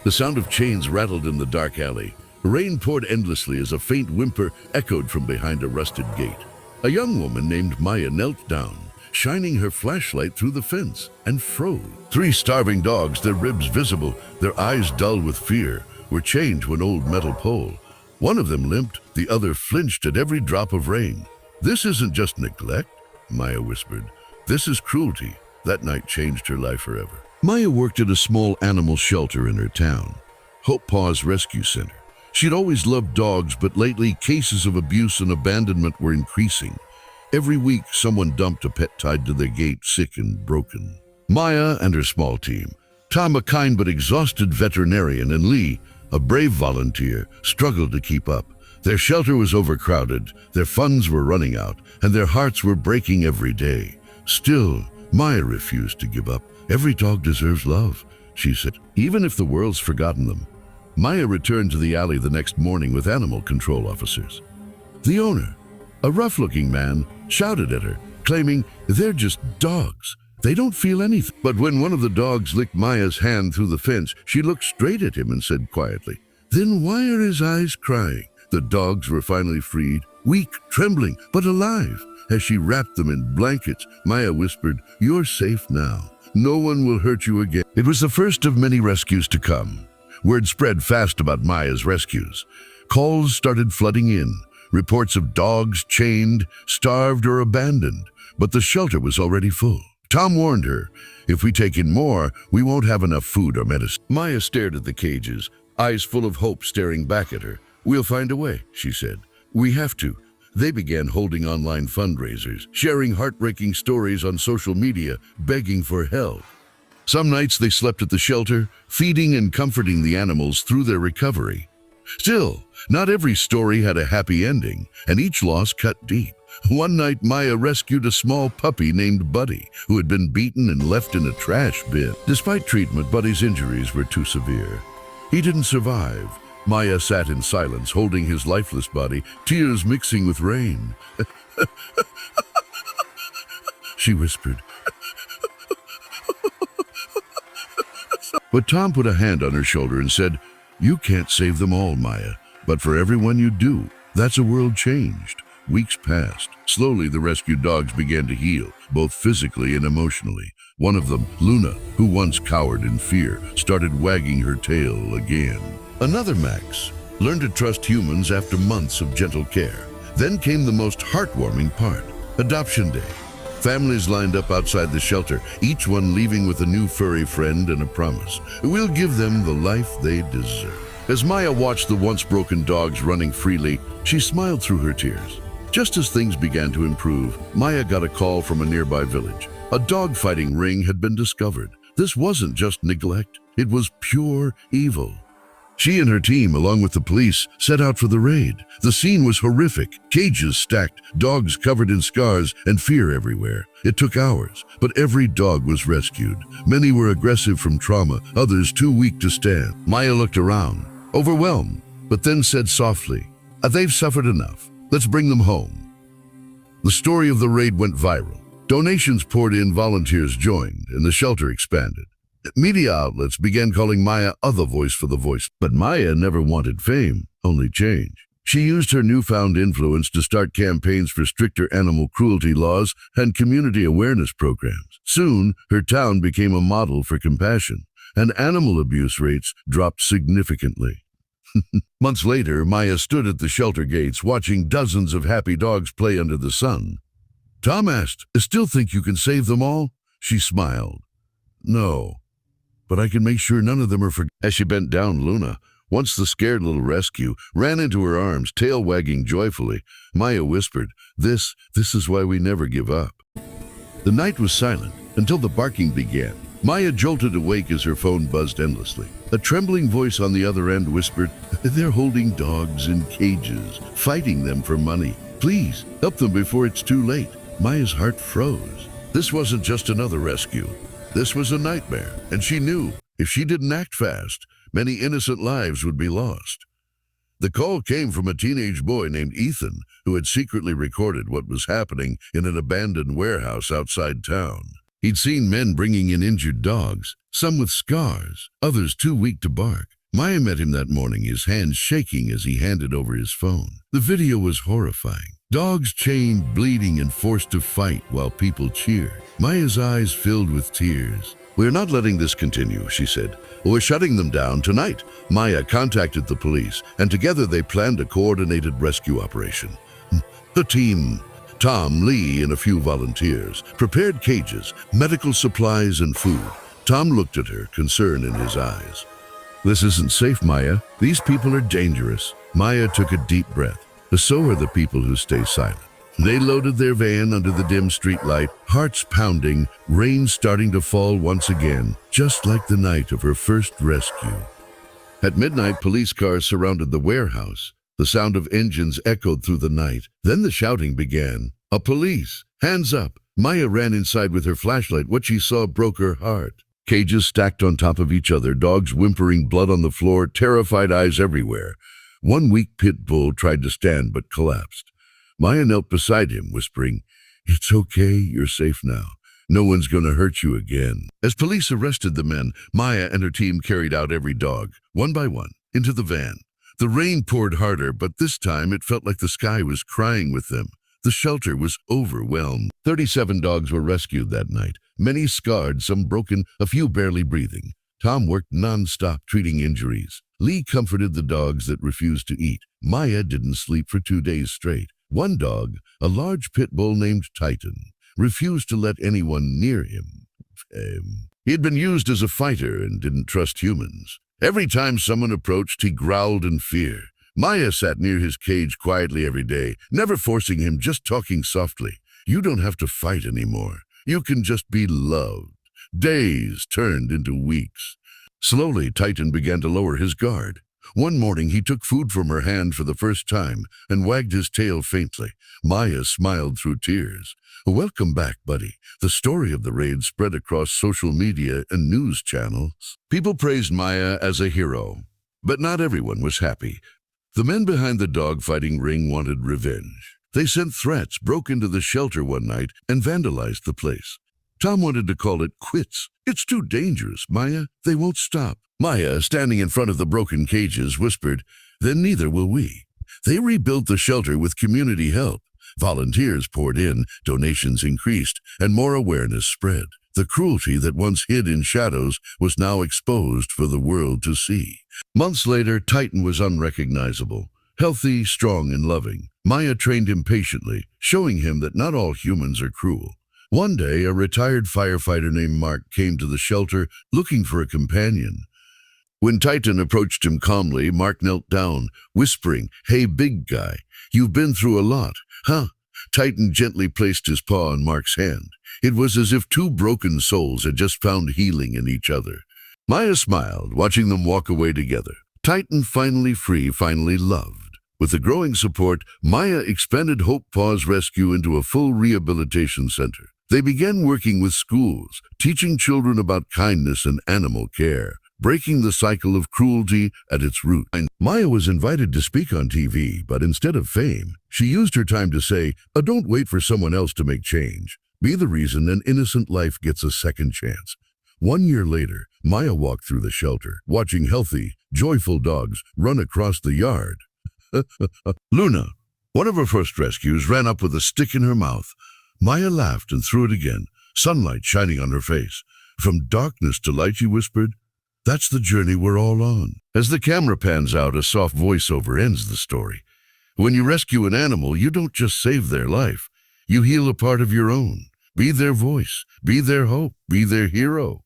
The sound of chains rattled in the dark alley. Rain poured endlessly as a faint whimper echoed from behind a rusted gate. A young woman named Maya knelt down, shining her flashlight through the fence, and froze. 3 starving dogs, their ribs visible, their eyes dull with fear, were chained to an old metal pole. One of them limped, the other flinched at every drop of rain. "This isn't just neglect," Maya whispered. "This is cruelty." That night changed her life forever. Maya worked at a small animal shelter in her town, Hope Paws Rescue Center. She'd always loved dogs, but lately cases of abuse and abandonment were increasing. Every week, someone dumped a pet tied to their gate, sick and broken. Maya and her small team, Tom, a kind but exhausted veterinarian, and Lee, a brave volunteer, struggled to keep up. Their shelter was overcrowded, their funds were running out, and their hearts were breaking every day. Still, Maya refused to give up. "Every dog deserves love," she said, "even if the world's forgotten them." Maya returned to the alley the next morning with animal control officers. The owner, a rough-looking man, shouted at her, claiming, "They're just dogs. They don't feel anything." But when one of the dogs licked Maya's hand through the fence, she looked straight at him and said quietly, "Then why are his eyes crying?" The dogs were finally freed, weak, trembling, but alive. As she wrapped them in blankets, Maya whispered, "You're safe now. No one will hurt you again." It was the first of many rescues to come. Word spread fast about Maya's rescues. Calls started flooding in, reports of dogs chained, starved, or abandoned. But the shelter was already full. Tom warned her, "If we take in more, we won't have enough food or medicine." Maya stared at the cages, eyes full of hope staring back at her. "We'll find a way," she said. "We have to." They began holding online fundraisers, sharing heartbreaking stories on social media, begging for help. Some nights they slept at the shelter, feeding and comforting the animals through their recovery. Still, not every story had a happy ending, and each loss cut deep. One night, Maya rescued a small puppy named Buddy, who had been beaten and left in a trash bin. Despite treatment, Buddy's injuries were too severe. He didn't survive. Maya sat in silence, holding his lifeless body, tears mixing with rain. She whispered. But Tom put a hand on her shoulder and said, "You can't save them all, Maya, but for everyone you do, that's a world changed." Weeks passed. Slowly, the rescued dogs began to heal, both physically and emotionally. One of them, Luna, who once cowered in fear, started wagging her tail again. Another, Max, learned to trust humans after months of gentle care. Then came the most heartwarming part, Adoption Day. Families lined up outside the shelter, each one leaving with a new furry friend and a promise. "We'll give them the life they deserve." As Maya watched the once broken dogs running freely, she smiled through her tears. Just as things began to improve, Maya got a call from a nearby village. A dogfighting ring had been discovered. This wasn't just neglect, it was pure evil. She and her team, along with the police, set out for the raid. The scene was horrific. Cages stacked, dogs covered in scars, and fear everywhere. It took hours, but every dog was rescued. Many were aggressive from trauma, others too weak to stand. Maya looked around, overwhelmed, but then said softly, "They've suffered enough. Let's bring them home." The story of the raid went viral. Donations poured in, volunteers joined, and the shelter expanded. Media outlets began calling Maya the voice for the voice, but Maya never wanted fame, only change. She used her newfound influence to start campaigns for stricter animal cruelty laws and community awareness programs. Soon, her town became a model for compassion, and animal abuse rates dropped significantly. Months later, Maya stood at the shelter gates watching dozens of happy dogs play under the sun. Tom asked, "I still think you can save them all?" She smiled. "No, but I can make sure none of them are forgotten." As she bent down, Luna, once the scared little rescue, ran into her arms, tail wagging joyfully. Maya whispered, This is why we never give up." The night was silent until the barking began. Maya jolted awake as her phone buzzed endlessly. A trembling voice on the other end whispered, "They're holding dogs in cages, fighting them for money. Please, help them before it's too late." Maya's heart froze. This wasn't just another rescue. This was a nightmare, and she knew if she didn't act fast, many innocent lives would be lost. The call came from a teenage boy named Ethan, who had secretly recorded what was happening in an abandoned warehouse outside town. He'd seen men bringing in injured dogs, some with scars, others too weak to bark. Maya met him that morning, his hands shaking as he handed over his phone. The video was horrifying. Dogs chained, bleeding, and forced to fight while people cheered. Maya's eyes filled with tears. "We're not letting this continue," she said. "We're shutting them down tonight." Maya contacted the police, and together they planned a coordinated rescue operation. The team, Tom, Lee, and a few volunteers, prepared cages, medical supplies, and food. Tom looked at her, concern in his eyes. "This isn't safe, Maya. These people are dangerous." Maya took a deep breath. So are the people who stay silent. They loaded their van under the dim streetlight, hearts pounding, rain starting to fall once again, just like the night of her first rescue. At midnight, police cars surrounded the warehouse. The sound of engines echoed through the night. Then the shouting began. "A police! Hands up!" Maya ran inside with her flashlight. What she saw broke her heart. Cages stacked on top of each other, dogs whimpering, blood on the floor, terrified eyes everywhere. One weak pit bull tried to stand but collapsed. Maya knelt beside him, whispering, "It's okay, you're safe now. No one's going to hurt you again." As police arrested the men, Maya and her team carried out every dog, one by one, into the van. The rain poured harder, but this time it felt like the sky was crying with them. The shelter was overwhelmed. 37 dogs were rescued that night, many scarred, some broken, a few barely breathing. Tom worked non-stop treating injuries. Lee comforted the dogs that refused to eat. Maya didn't sleep for 2 days straight. One dog, a large pit bull named Titan, refused to let anyone near him. He had been used as a fighter and didn't trust humans. Every time someone approached, he growled in fear. Maya sat near his cage quietly every day, never forcing him, just talking softly. "You don't have to fight anymore. You can just be loved." Days turned into weeks. Slowly, Titan began to lower his guard. One morning, he took food from her hand for the first time and wagged his tail faintly. Maya smiled through tears. "Welcome back, buddy." The story of the raid spread across social media and news channels. People praised Maya as a hero, but not everyone was happy. The men behind the dog-fighting ring wanted revenge. They sent threats, broke into the shelter one night, and vandalized the place. Tom wanted to call it quits. "It's too dangerous, Maya. They won't stop." Maya, standing in front of the broken cages, whispered, "Then neither will we." They rebuilt the shelter with community help. Volunteers poured in, donations increased, and more awareness spread. The cruelty that once hid in shadows was now exposed for the world to see. Months later, Titan was unrecognizable. Healthy, strong, and loving. Maya trained him patiently, showing him that not all humans are cruel. One day, a retired firefighter named Mark came to the shelter looking for a companion. When Titan approached him calmly, Mark knelt down, whispering, "Hey, big guy, you've been through a lot, huh?" Titan gently placed his paw on Mark's hand. It was as if two broken souls had just found healing in each other. Maya smiled, watching them walk away together. Titan finally free, finally loved. With the growing support, Maya expanded Hope Paw's rescue into a full rehabilitation center. They began working with schools, teaching children about kindness and animal care, breaking the cycle of cruelty at its root. Maya was invited to speak on TV, but instead of fame, she used her time to say, "Don't wait for someone else to make change. Be the reason an innocent life gets a second chance." 1 year later, Maya walked through the shelter, watching healthy, joyful dogs run across the yard. Luna, one of her first rescues, ran up with a stick in her mouth. Maya laughed and threw it again, sunlight shining on her face. "From darkness to light," she whispered. "That's the journey we're all on." As the camera pans out, a soft voiceover ends the story. When you rescue an animal, you don't just save their life. You heal a part of your own. Be their voice, be their hope, be their hero.